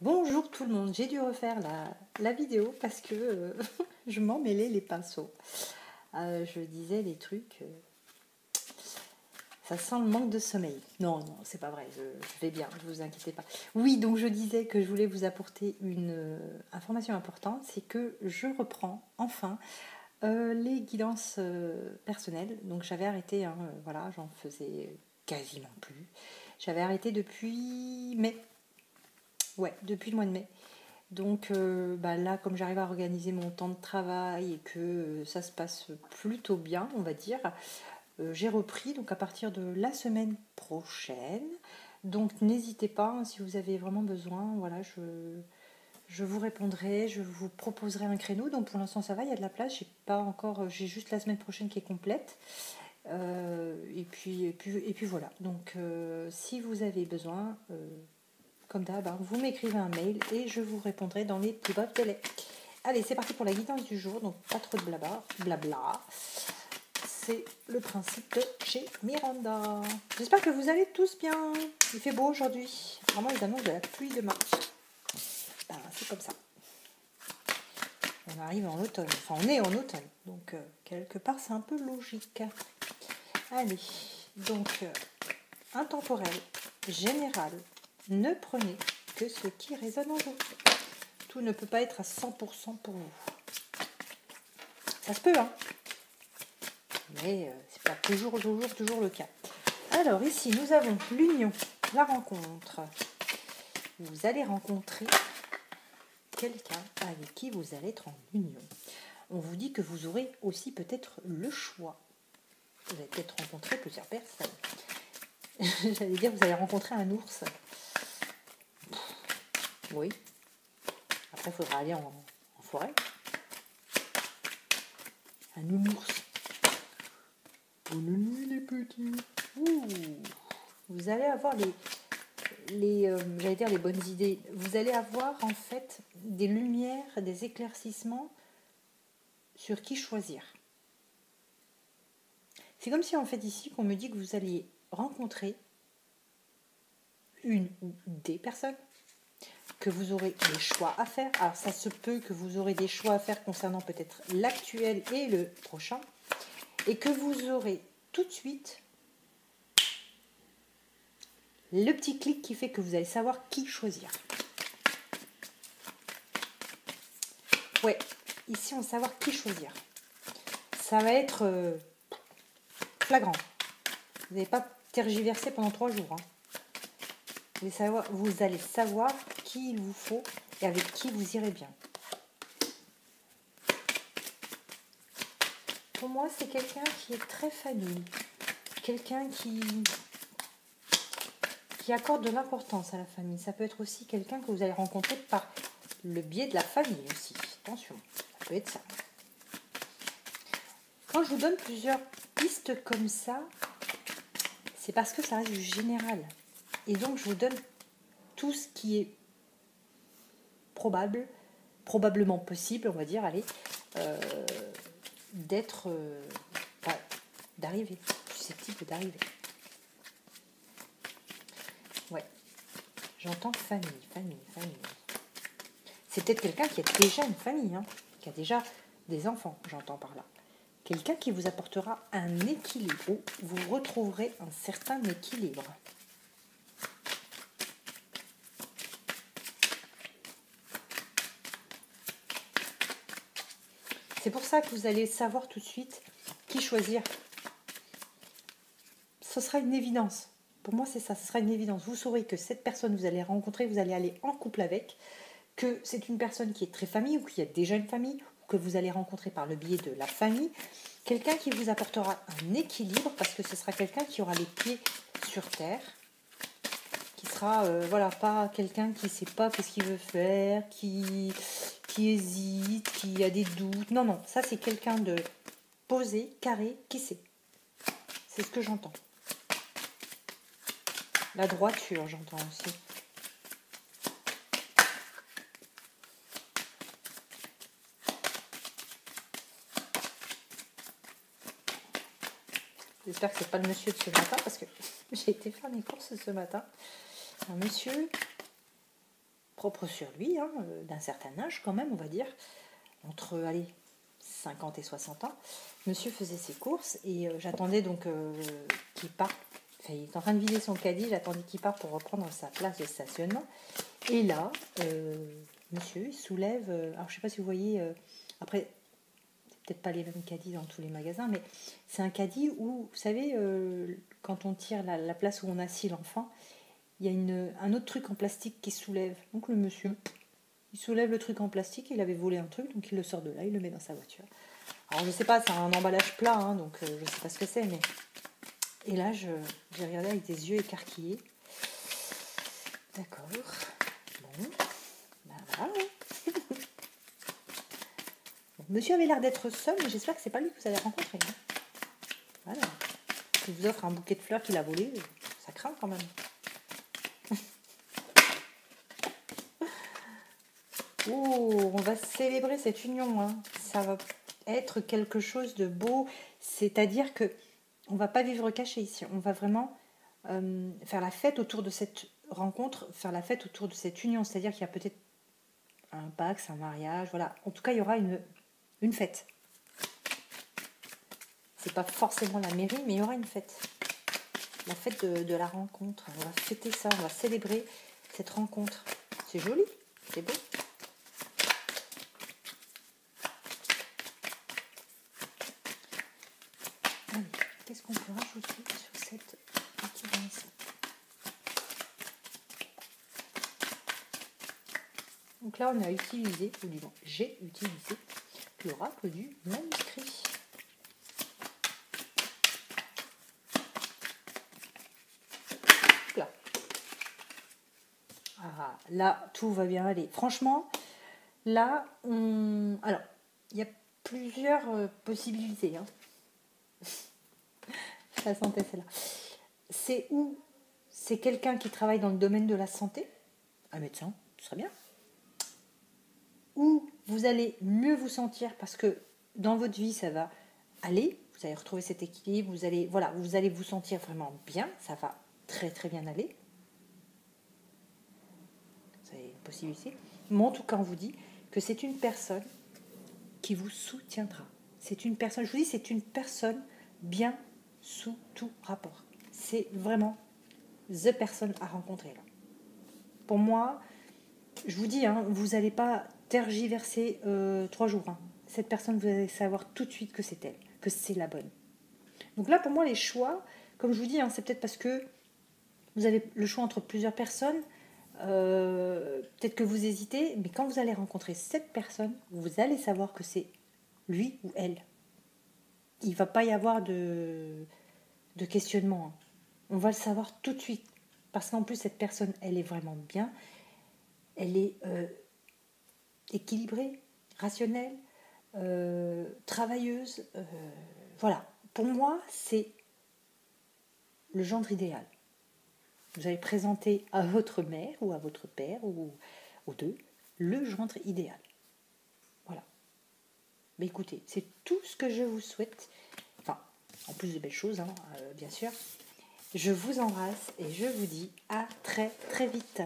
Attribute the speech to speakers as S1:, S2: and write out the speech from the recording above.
S1: Bonjour tout le monde, j'ai dû refaire la vidéo parce que je m'en mêlais les pinceaux. Je disais des trucs, ça sent le manque de sommeil. Non, c'est pas vrai, je vais bien, ne vous inquiétez pas. Oui, donc je disais que je voulais vous apporter une information importante, c'est que je reprends enfin les guidances personnelles. Donc j'avais arrêté, voilà, j'en faisais quasiment plus. J'avais arrêté depuis mai. Ouais, depuis le mois de mai. Donc là, comme j'arrive à organiser mon temps de travail et que ça se passe plutôt bien, on va dire, j'ai repris donc à partir de la semaine prochaine. Donc n'hésitez pas, hein, si vous avez vraiment besoin, voilà, je vous répondrai, je vous proposerai un créneau. Donc pour l'instant ça va, il y a de la place, j'ai juste la semaine prochaine qui est complète. Et puis voilà. Donc si vous avez besoin, comme d'hab, hein, vous m'écrivez un mail et je vous répondrai dans les plus brefs délais. Allez, c'est parti pour la guidance du jour, donc pas trop de blabla. C'est le principe de chez Miranda. J'espère que vous allez tous bien. Il fait beau aujourd'hui. Vraiment, ils annoncent de la pluie demain. C'est comme ça. On arrive en automne. Enfin, on est en automne. Donc, quelque part, c'est un peu logique. Allez, donc, intemporel, général. Ne prenez que ce qui résonne en vous. Tout ne peut pas être à 100% pour vous. Ça se peut, hein, mais c'est pas toujours le cas. Alors ici, nous avons l'union, la rencontre. Vous allez rencontrer quelqu'un avec qui vous allez être en union. On vous dit que vous aurez aussi peut-être le choix. Vous allez peut-être rencontrer plusieurs personnes. J'allais dire, vous allez rencontrer un ours. Oui. Après, il faudra aller en forêt. Un nounours. Oh nounou, il est petit. Ouh. Vous allez avoir j'allais dire les bonnes idées. Vous allez avoir en fait des lumières, des éclaircissements sur qui choisir. C'est comme si en fait ici qu'on me dit que vous alliez rencontrer une ou des personnes, que vous aurez des choix à faire. Alors ça se peut que vous aurez des choix à faire concernant peut-être l'actuel et le prochain, et que vous aurez tout de suite le petit clic qui fait que vous allez savoir qui choisir. Ouais, ici on va savoir qui choisir. Ça va être flagrant. Vous n'allez pas tergiverser pendant 3 jours. Hein. Vous allez savoir qui il vous faut et avec qui vous irez bien. Pour moi, c'est quelqu'un qui est très famille. Quelqu'un qui accorde de l'importance à la famille. Ça peut être aussi quelqu'un que vous allez rencontrer par le biais de la famille aussi. Attention, ça peut être ça. Quand je vous donne plusieurs pistes comme ça, c'est parce que ça reste du général. Et donc, je vous donne tout ce qui est probablement possible, on va dire, allez, d'arriver, susceptible d'arriver. Ouais, j'entends famille. C'est peut-être quelqu'un qui a déjà une famille, hein, qui a déjà des enfants, j'entends par là. Quelqu'un qui vous apportera un équilibre, où vous retrouverez un certain équilibre. C'est pour ça que vous allez savoir tout de suite qui choisir. Ce sera une évidence. Pour moi, c'est ça, ce sera une évidence. Vous saurez que cette personne que vous allez rencontrer, vous allez aller en couple avec, que c'est une personne qui est très famille ou qui a déjà une famille, ou que vous allez rencontrer par le biais de la famille. Quelqu'un qui vous apportera un équilibre, parce que ce sera quelqu'un qui aura les pieds sur terre, qui sera pas quelqu'un qui ne sait pas ce qu'il veut faire, qui hésite, qui a des doutes. Non, ça c'est quelqu'un de posé, carré, qui sait. C'est ce que j'entends. La droiture, j'entends aussi. J'espère que c'est pas le monsieur de ce matin, parce que j'ai été faire mes courses ce matin. Un monsieur propre sur lui, hein, d'un certain âge quand même, on va dire, entre, allez, 50 et 60 ans. Monsieur faisait ses courses et j'attendais donc qu'il parte. Enfin, il est en train de vider son caddie, j'attendais qu'il parte pour reprendre sa place de stationnement. Et là, monsieur, il soulève, alors je ne sais pas si vous voyez, après, c'est peut-être pas les mêmes caddies dans tous les magasins, mais c'est un caddie où, vous savez, quand on tire la place où on assit l'enfant, il y a un autre truc en plastique qui soulève. Donc le monsieur, il soulève le truc en plastique, il avait volé un truc, donc il le sort de là, il le met dans sa voiture. Alors je sais pas, c'est un emballage plat, hein, donc je sais pas ce que c'est, mais... Et là, j'ai regardé avec des yeux écarquillés. D'accord. Bon, ben voilà. Bon, monsieur avait l'air d'être seul, mais j'espère que c'est pas lui que vous allez rencontrer. Hein. Voilà. Il vous offre un bouquet de fleurs qu'il a volé, ça craint quand même. Oh, on va célébrer cette union. Hein. Ça va être quelque chose de beau. C'est-à-dire que on va pas vivre caché ici. On va vraiment faire la fête autour de cette rencontre, faire la fête autour de cette union. C'est-à-dire qu'il y a peut-être un Pax, un mariage, voilà. En tout cas, il y aura une fête. C'est pas forcément la mairie, mais il y aura une fête. La fête de la rencontre. On va fêter ça, on va célébrer cette rencontre. C'est joli, c'est beau. Allez, qu'est-ce qu'on peut rajouter sur cette petite danse? Donc là, on a utilisé, ou du moins, j'ai utilisé l'oracle du manuscrit. Là. Ah, là, tout va bien aller. Franchement, là, alors, il y a plusieurs possibilités. Hein. La santé, c'est là. C'est où c'est quelqu'un qui travaille dans le domaine de la santé, un médecin, ce serait bien. Où vous allez mieux vous sentir parce que dans votre vie, ça va aller. Vous allez retrouver cet équilibre. Vous allez vous sentir vraiment bien. Ça va très très bien aller. Vous avez une possibilité. Mais en tout cas, on vous dit que c'est une personne qui vous soutiendra. C'est une personne, je vous dis, c'est une personne bien sous tout rapport. C'est vraiment the personne à rencontrer là. Pour moi, je vous dis, hein, vous n'allez pas tergiverser 3 jours. Hein. Cette personne, vous allez savoir tout de suite que c'est elle, que c'est la bonne. Donc là, pour moi, les choix, comme je vous dis, hein, c'est peut-être parce que vous avez le choix entre plusieurs personnes. Peut-être que vous hésitez, mais quand vous allez rencontrer cette personne, vous allez savoir que c'est lui ou elle. Il ne va pas y avoir de questionnement. Hein. On va le savoir tout de suite. Parce qu'en plus, cette personne, elle est vraiment bien. Elle est équilibrée, rationnelle, travailleuse. Voilà. Pour moi, c'est le gendre idéal. Vous allez présenter à votre mère ou à votre père ou aux deux le gendre idéal. Voilà. Mais écoutez, c'est tout ce que je vous souhaite. Enfin, en plus de belles choses, hein, bien sûr. Je vous embrasse et je vous dis à très très vite.